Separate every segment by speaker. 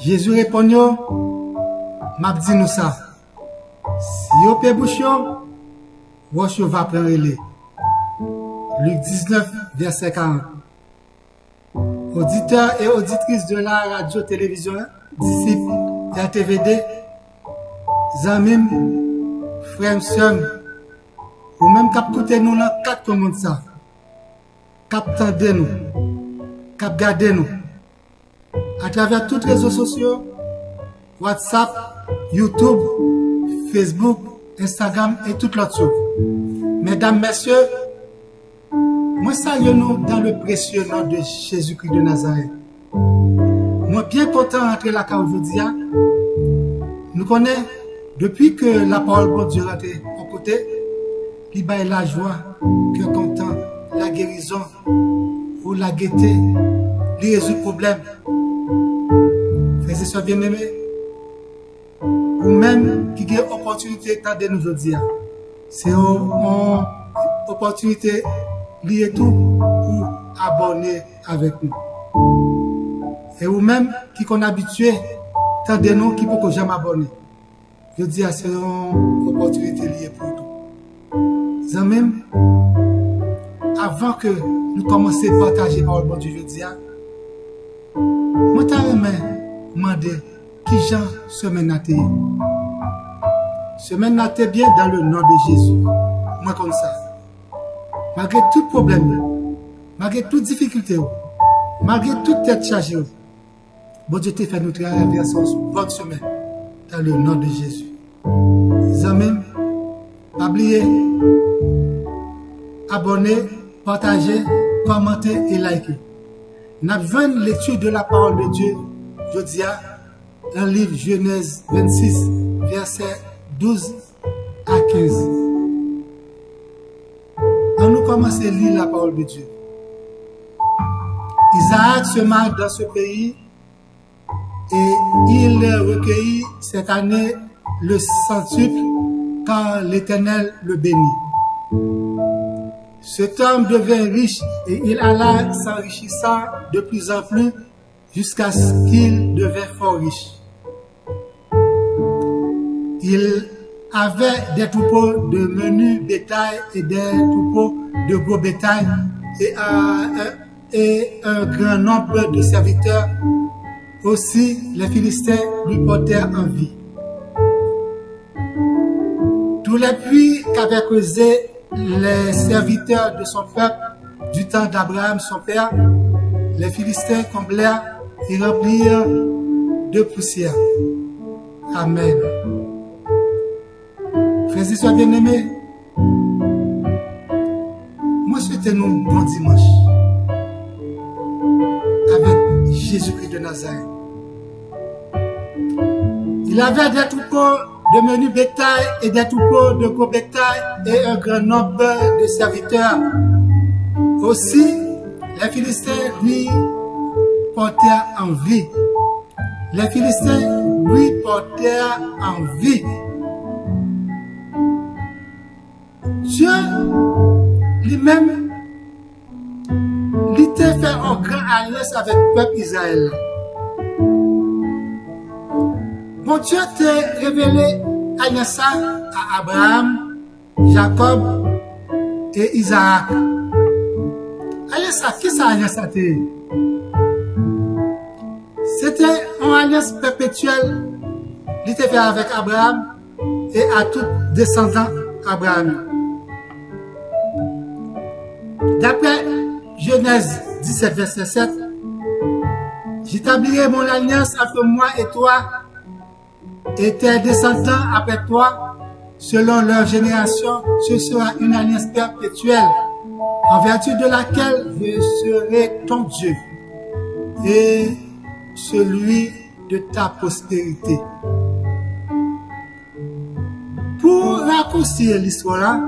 Speaker 1: Jésus répond, m'a dit nous ça. Si vous pe bouche, vous va prendre les. Luc 19, verset 40. Auditeurs et auditrices de la radio-télévision, disciples RTVD, amis, frères, sœurs, ou même cap écouter nous dans quatre monde ça, cap tendez nous, cap garder nous, à travers tous les réseaux sociaux, WhatsApp, YouTube, Facebook, Instagram et toutes l'autre chose. Mesdames, messieurs, moi salue nous dans le précieux nom de Jésus-Christ de Nazareth. Moi bien content d'entrer là aujourd'hui. Nous connaissons depuis que la parole de Dieu a été au côté, il y a la joie, que content, la guérison ou la gaieté, il résout le problème. Frères et sœurs bien-aimés, ou même qui a opportunité de nous aujourd'hui. C'est une opportunité liée tout pour abonner avec nous. Et ou même qui qu'on habitué, tant de nous qui ne peuvent jamais abonner. Je dis à c'est une opportunité liée pour tout. Même avant que nous commencions à partager la parole de Dieu, je dis, moi t'aimerais demander qui Jean semaine n'a été. Semaine n'a été bien dans le nom de Jésus. Moi comme ça. Malgré tout problème, malgré toute difficulté, malgré toute tête chargée, bon Dieu t'a fait nous traverser une bonne semaine dans le nom de Jésus. Amis, pas oublier, abonner, partager, commenter et liker. Nous avons l'étude de la parole de Dieu, je dis dans le livre Genèse 26, versets 12 à 15. On nous commence à lire la parole de Dieu. Isaac se marie dans ce pays et il recueillit cette année le centuple quand l'Éternel le bénit. Cet homme devint riche et il alla s'enrichissant de plus en plus jusqu'à ce qu'il devint fort riche. Il avait des troupeaux de menu bétail et des troupeaux de gros bétail et un grand nombre de serviteurs. Aussi, les Philistins lui portèrent envie. Tous les puits qu'avaient creusés les serviteurs de son peuple du temps d'Abraham, son père, les Philistins comblèrent et remplirent de poussière. Amen. Frères et sœurs bien-aimés, moi souhaite nous bon dimanche avec Jésus-Christ de Nazareth. Il avait des troupeaux de menu bétail et des troupeaux de gros bétail et un grand nombre de serviteurs. Aussi, les Philistins lui portèrent envie. Les Philistins lui portèrent envie. Dieu lui-même, il était fait en grand alliance avec le peuple Israël. Mon Dieu t'a révélé alliance à Abraham, Jacob et Isaac. Alliance, qui ça alliance a été? C'était une alliance perpétuelle. Il était fait avec Abraham et à tous descendants d'Abraham. D'après Genèse 17, verset 7, j'établirai mon alliance entre moi et toi et tes descendants après toi, selon leur génération, ce sera une alliance perpétuelle, en vertu de laquelle je serai ton Dieu et celui de ta postérité. Pour raccourcir l'histoire,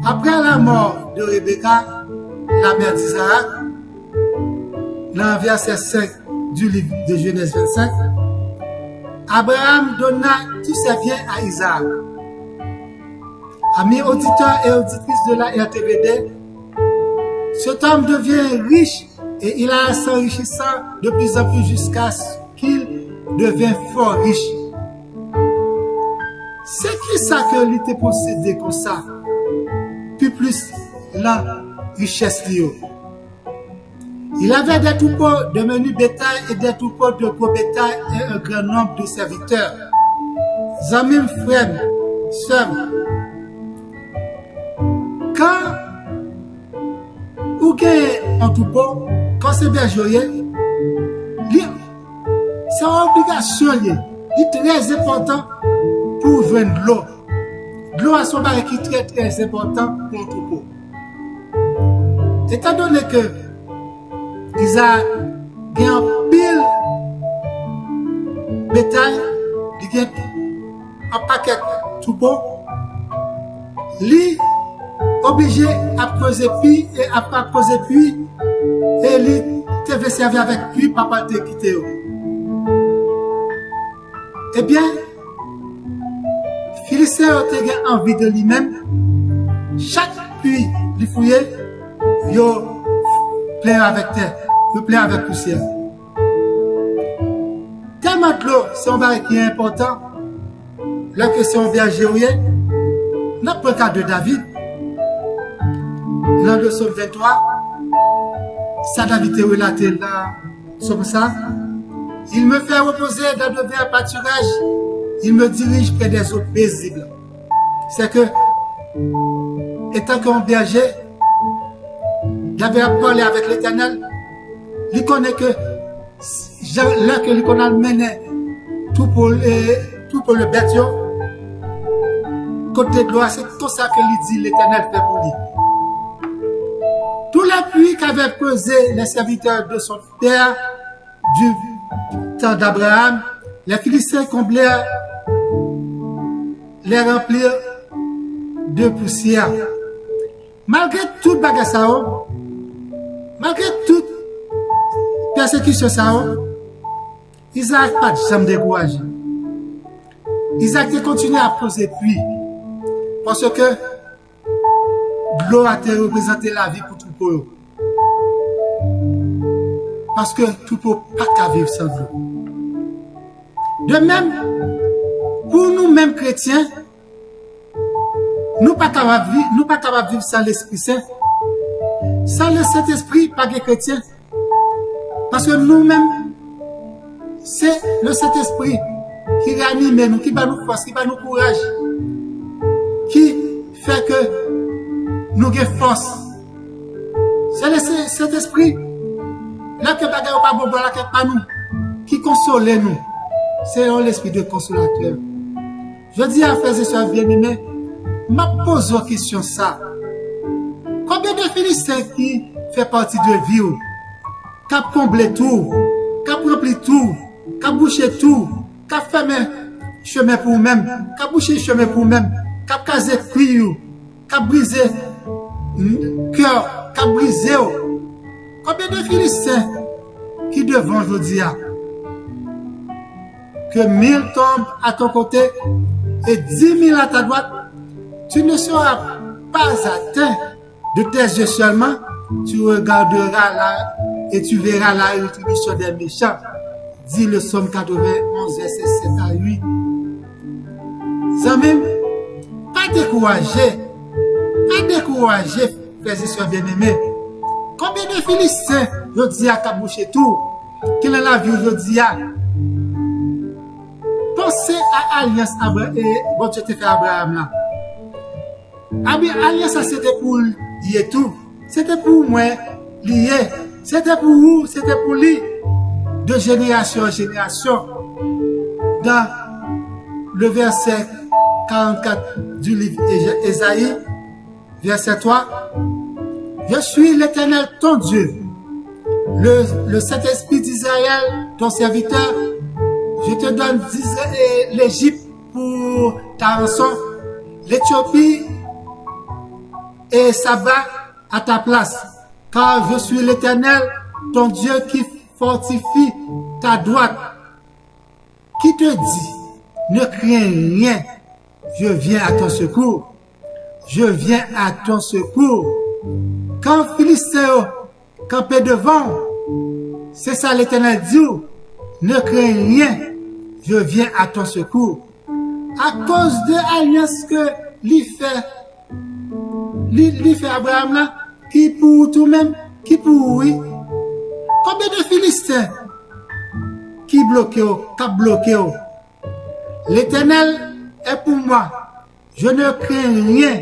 Speaker 1: après la mort de Rebecca, la mère d'Isaac, dans le verset 5 du livre de Genèse 25, Abraham donna tous ses biens à Isaac. Amis auditeurs et auditrices de la RTVD, cet homme devient riche et il a s'enrichissant de plus en plus jusqu'à ce qu'il devint fort riche. C'est qui ça que lui était possédé comme ça? Puis plus la richesse liée. Il avait des troupeaux de menu bétail et des troupeaux de gros bétail et un grand nombre de serviteurs. Amis, frères, sœurs, quand vous avez un troupeau, quand c'est bien joyeux, c'est une obligation, c'est très important pour joindre l'eau. L'eau a son baril qui est très très important pour un troupeau. Étant donné que ils ont un pile bétail, ils ont un paquet de troupeau, ils sont obligés à poser puits et à pas poser puits et ils devaient servir avec puits pour pas te quitter. Eh bien, Philistin a envie de lui-même. Chaque puits qu'il fouillait, il plein avec terre, il plein avec poussière. Tellement de l'eau, c'est un baril qui est important. La question bien géoïenne, n'a pas le cas de David. Dans le psaume 23, ça David est relaté là, comme ça. Il me fait reposer dans de verts pâturages. Il me dirige près des eaux paisibles. C'est que, étant qu'un berger, il avait parlé avec l'Éternel. Il connaît que, là que l'on a mené tout pour le bêtio, côté de l'eau, c'est tout ça que lui dit l'Éternel fait pour lui. Tous les puits qu'avaient posé les serviteurs de son père du temps d'Abraham, les Philistins comblèrent, les remplirent de poussière. Malgré toute bagarre ça, malgré toute persécution ça, ils n'arrêtent pas de jamais décourager. Isaac a continué à poser puits parce que l'eau a représenté la vie pour tout le monde. Parce que tout le monde n'a pas qu'à vivre sans l'eau. De même, pour nous-mêmes chrétiens, nous ne sommes pas capables de vivre sans l'Esprit Saint. Sans le Saint-Esprit, pas de chrétiens. Parce que nous-mêmes, c'est le Saint-Esprit qui réanime nous, qui va nous force, qui va nous courage, qui fait que nous avons force. C'est le Saint-Esprit, là que bagaille pas bon, là que pas nous, qui console nous. C'est l'esprit de consolateur. Je dis à frères et sœurs bien-aimés, je pose une question ça. Combien de Philistins qui fait partie de vie, qui a comblé tout, qui a rempli tout, qui a bouché tout, qui a fermé chemin pour vous-même, qui a bouché chemin pour vous-même, qui a casé cuir, qui a brisé cœur, qui a brisé. Combien de Philistins qui devant aujourd'hui que 1000 tombent à ton côté et 10 000 à ta droite, tu ne seras pas atteint de tes yeux seulement, tu regarderas là et tu verras la rétribution des méchants. Dit le psaume 91, verset 7 à 8. Amis, pas découragé, frères et sœurs bien-aimés. Combien de Philistins, je dis à Kabouché tout, qu'il est la vie, je dis à. Pensez à l'alliance bon Dieu te fait Abraham là. Alliance ça c'était pour lier tout. C'était pour moi lier. C'était pour vous, c'était pour lui. De génération en génération. Dans le verset 44 du livre Ésaïe, verset 3. Je suis l'Éternel ton Dieu, le Saint-Esprit d'Israël, ton serviteur. Je te donne l'Égypte pour ta rançon, l'Éthiopie et Saba à ta place. Car je suis l'Éternel, ton Dieu qui fortifie ta droite. Qui te dit, ne crains rien, je viens à ton secours. Je viens à ton secours. Quand Philistéo campait devant, c'est ça l'Éternel dit, ne crains rien, je viens à ton secours. À cause de l'alliance que lui fait Abraham là, qui pour tout même, qui pour oui. Combien de Philistins qui bloquent, l'Éternel est pour moi. Je ne crains rien.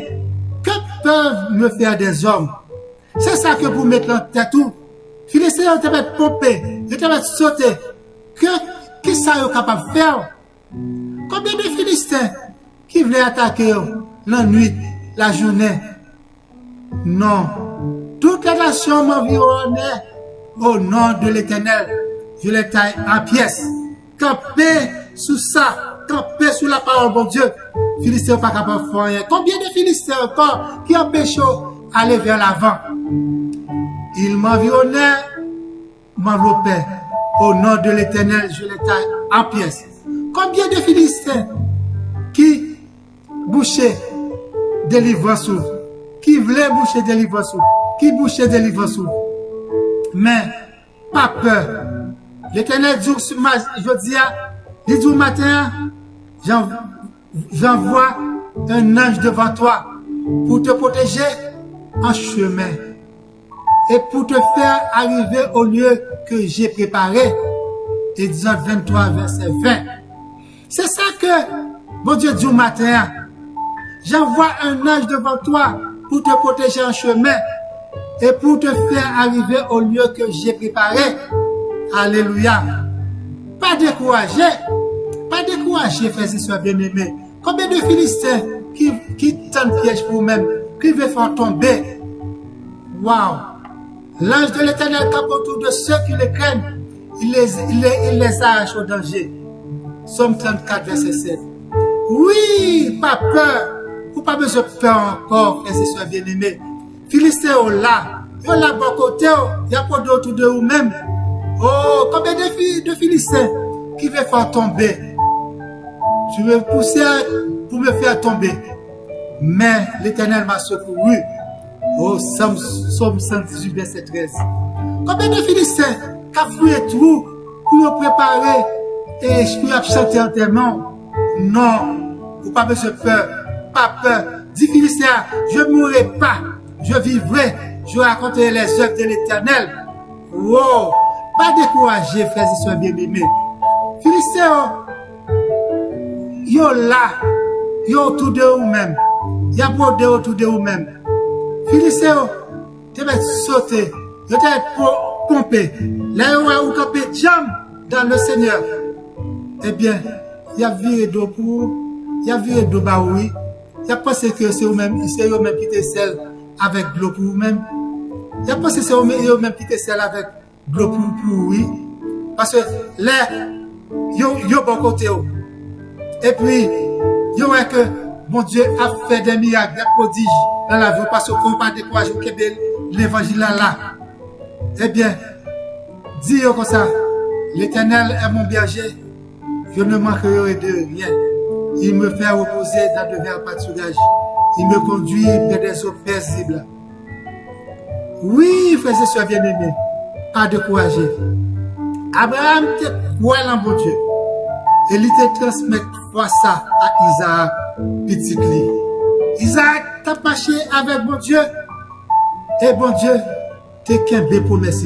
Speaker 1: Que peuvent me faire des hommes? C'est ça que vous mettez en tête tout. Philistins te mettent pomper, te mettent sauter. Qui ça est capable de faire? Combien de Philistins qui voulaient attaquer la nuit, la journée? Non. Toute la nation m'environnait. Au nom de l'Éternel, je les taille en pièces. Campez sous ça, campez sous la parole de Dieu. Philistins n'ont pas capable de faire rien. Combien de Philistins encore qui empêchent d'aller vers l'avant? Ils m'environnaient, m'enveloppaient. Au nom de l'Éternel, je les taille en pièces. Combien de Philistins qui bouchaient délivrance, qui voulaient boucher délivrance, qui bouchaient délivrance. Mais pas peur. L'Éternel dit, je dis, il dit au matin, j'envoie un ange devant toi pour te protéger en chemin et pour te faire arriver au lieu que j'ai préparé. Exode 23, verset 20. C'est ça que bon Dieu dit au matin. J'envoie un ange devant toi pour te protéger en chemin et pour te faire arriver au lieu que j'ai préparé. Alléluia. Pas découragé, frères et sœurs bien-aimés. Combien de Philistins qui tendent piège pour eux-mêmes, qui veulent faire tomber? Waouh! L'ange de l'Éternel campe autour de ceux qui les craignent. Il les arrache au danger. Somme 34, verset 7. Oui, pas peur. Ou pas besoin de peur encore, frères et sœurs bien-aimés. Philistins sont là. Ils sont là bon côté. Il y a pas d'autre de vous-même. Oh, combien de Philistins qui veulent faire tomber? Tu veux pousser pour me faire tomber. Mais l'Éternel m'a secouru. Oh, Somme 118, verset 13. Combien de Philistins qui ont fouillé tout pour préparer et je peux chanter en témoin? Non, ou pas besoin de peur. Pas peur. Dis Philistins, je ne mourrai pas. Je vivrai. Je raconterai les œuvres de l'Éternel. Wow! Pas découragé, frères et sœurs bien-aimés. Philistins, yo là, yo autour de vous-même. Y a pas autour de vous-même. Philistins, tu vas sauter, tu vas pomper. Là où tu peux jam dans le Seigneur. Eh bien, il y a viré d'eau pour vous, il y a viré d'eau bah oui. Il y a pensé que c'est vous-même qui te sel avec l'eau pour vous-même. Il y a pensé que c'est vous-même qui te sel avec l'eau pour oui. Parce que là, yo bon côté. Et puis, yo voit que mon Dieu a fait des miracles, des prodiges dans la vie. Parce qu'on ne peut pas décourager l'évangile là. Eh bien, dis comme ça, l'Éternel est mon berger, je ne manquerai de rien. Il me fait reposer dans de verts pâturages. Il me conduit vers des eaux paisibles. Oui, frères et sœurs bien-aimés, pas de courage. Abraham te croit en bon Dieu. Et il te transmet ça à Isaac, petit lit. Isaac t'a marché avec bon Dieu. Et bon Dieu t'es qu'un bel promesse.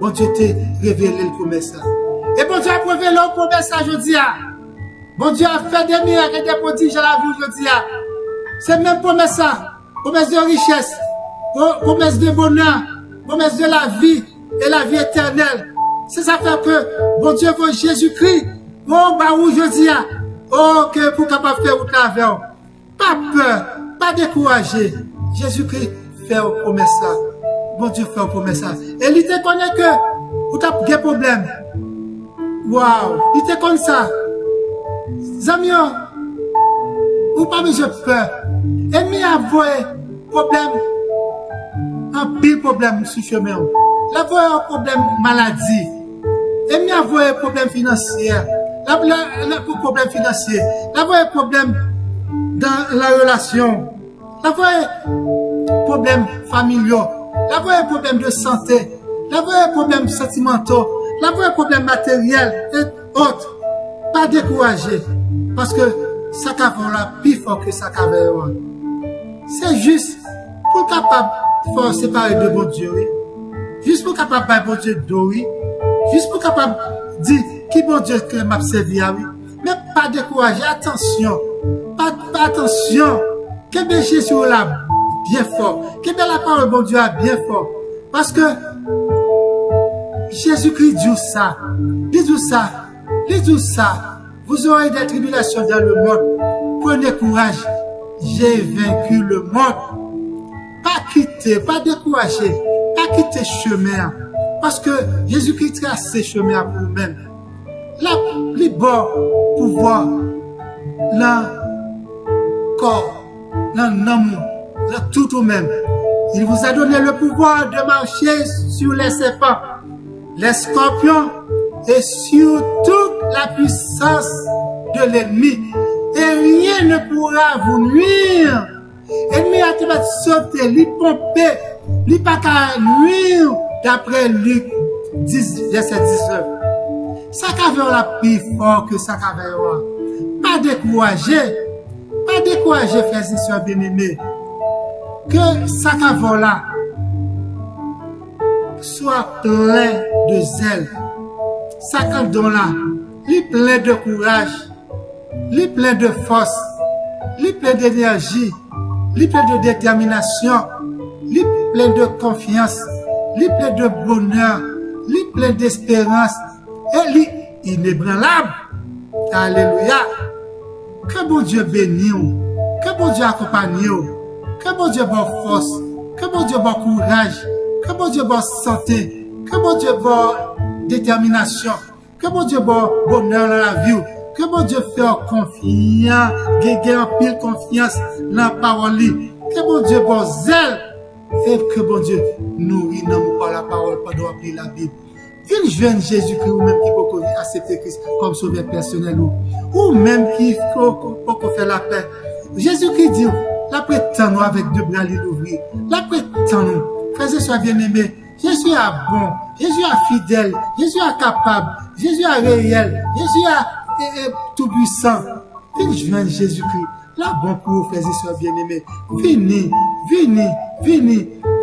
Speaker 1: Bon Dieu t'a révélé le promesse. Et bon Dieu a révélé le promesse aujourd'hui. Bon Dieu a fait des miracles et des prodiges à la vie aujourd'hui. C'est même promesse ça. Promesse de richesse. Promesse de bonheur. Promesse de la vie et la vie éternelle. C'est ça fait que bon Dieu veut Jésus-Christ. Oh, bah où je dis, oh, que pour capable faire autre avec. Pas peur, pas découragé. Jésus-Christ fait une promesse. Bon Dieu fait une promesse. Et il te connaît que vous avez des problèmes. Waouh, il te connaît ça. Zamio, vous pas besoin de peur. Et mi a problème, un pile problème sur le chemin. La voie un problème maladie. Et mi a problème financier. La problème financier. La voie problème dans la relation. La voie problème familial. La voie problème de santé. La voie problème sentimentaux. La voie problème matériel et autres. Pas décourager. Parce que ça qu'avant là, plus fort que ça qu'avant. C'est juste pour capable de séparer de bon Dieu. Oui. Juste pour capable de bon Dieu d'eau. Oui. Juste pour capable de dire qui bon Dieu que m'a servi. Oui. Mais pas décourager. Attention. Pas attention. Que bien Jésus là bien fort. Que bien la parole de bon Dieu a bien fort. Parce que Jésus-Christ dit ça. Il dit ça. Il dit ça. Vous aurez des tribulations dans le monde. Prenez courage. J'ai vaincu le monde. Pas quitter, pas décourager. Pas quitter chemin. Parce que Jésus-Christ trace ses chemins pour vous-même. Là, les bords, pouvoir, le corps, l'amour, tout vous-même. Il vous a donné le pouvoir de marcher sur les serpents, les scorpions et sur toute la puissance de l'ennemi. Et rien ne pourra vous nuire. L'ennemi a été sauté, lui pomper, lui pas qu'à nuire, d'après Luc 10, verset 19. Ça qu'avait la plus fort que ça qu'avait. Pas décourager, frères et sœurs bien-aimés. Que ça qu'avait là soit plein de zèle. Ça qu'avait là, lui plein de courage, lui plein de force, lui plein d'énergie, lui plein de détermination, lui plein de confiance, lui plein de bonheur, lui plein d'espérance, et lui inébranlable. Alléluia. Que bon Dieu bénisse, que bon Dieu accompagne, que bon Dieu bonne force, que bon Dieu bon courage, que bon Dieu bonne santé, que bon Dieu bonne détermination, que bon Dieu bon bonheur dans la vie, que bon Dieu fait confiance, gagner en pile confiance dans la parole, que bon Dieu bon zèle, et que bon Dieu nourrit nous par la parole pendant qu'on lit la Bible. Une jeune Jésus-Christ ou même qui peut accepter Christ comme sauveur personnel ou même qui peut faire la paix. Jésus-Christ dit, la prétend avec deux bras l'ouvrir. La prétend nous, frères et sœurs bien-aimés, Jésus est bon, Jésus est fidèle, Jésus est capable, Jésus est réel, Jésus est tout puissant. Une jeune Jésus-Christ, là bon pour vous, frères et sœurs bien-aimés. Venez,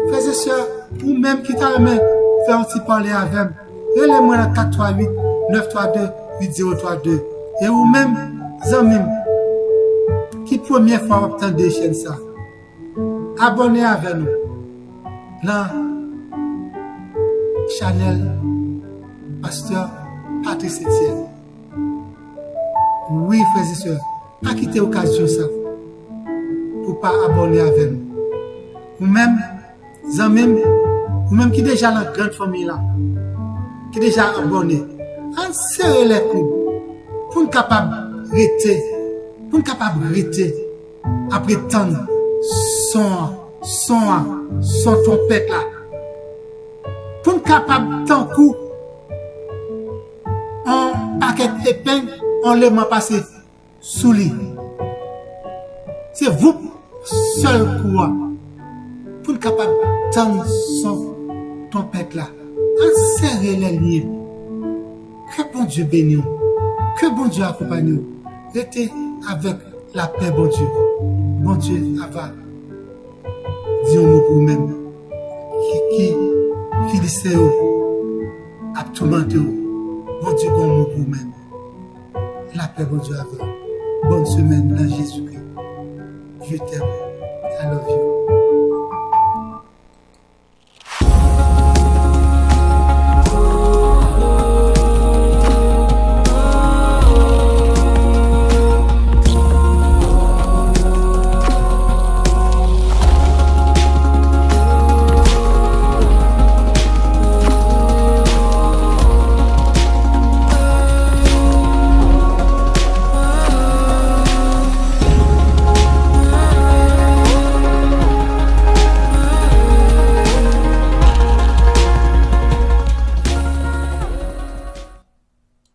Speaker 1: frères et sœurs, ou même qui t'a aimé, faire aussi parler avec. Relez-moi dans 438 932 8032. Et ou même, amis, qui première fois obtient des chaînes ça. Abonnez avec nous. Dans Chanel Pasteur Patrice Etienne. Oui, frères et sœurs, pas quitter l'occasion ça. Pour pas abonner avec nous. Ou même, amis, ou même qui déjà dans la grande famille là. Qui déjà abonné, en serrer les coups pour nous capable rester après tant son trompette là, pour nous capable tant coup en paquet épingle on les m'a passé sous lui. C'est vous seul quoi pour nous capable tant son trompette là. Serrez les liens. Que bon Dieu bénisse. Que bon Dieu accompagne nous. Restez avec la paix, bon Dieu. Bon Dieu, va dire nous pour nous-mêmes. Qui finissez à tout le monde. Bon Dieu, bon mot pour nous-mêmes. La paix, bon Dieu, avec. Bonne semaine dans Jésus-Christ. Je t'aime. I love you.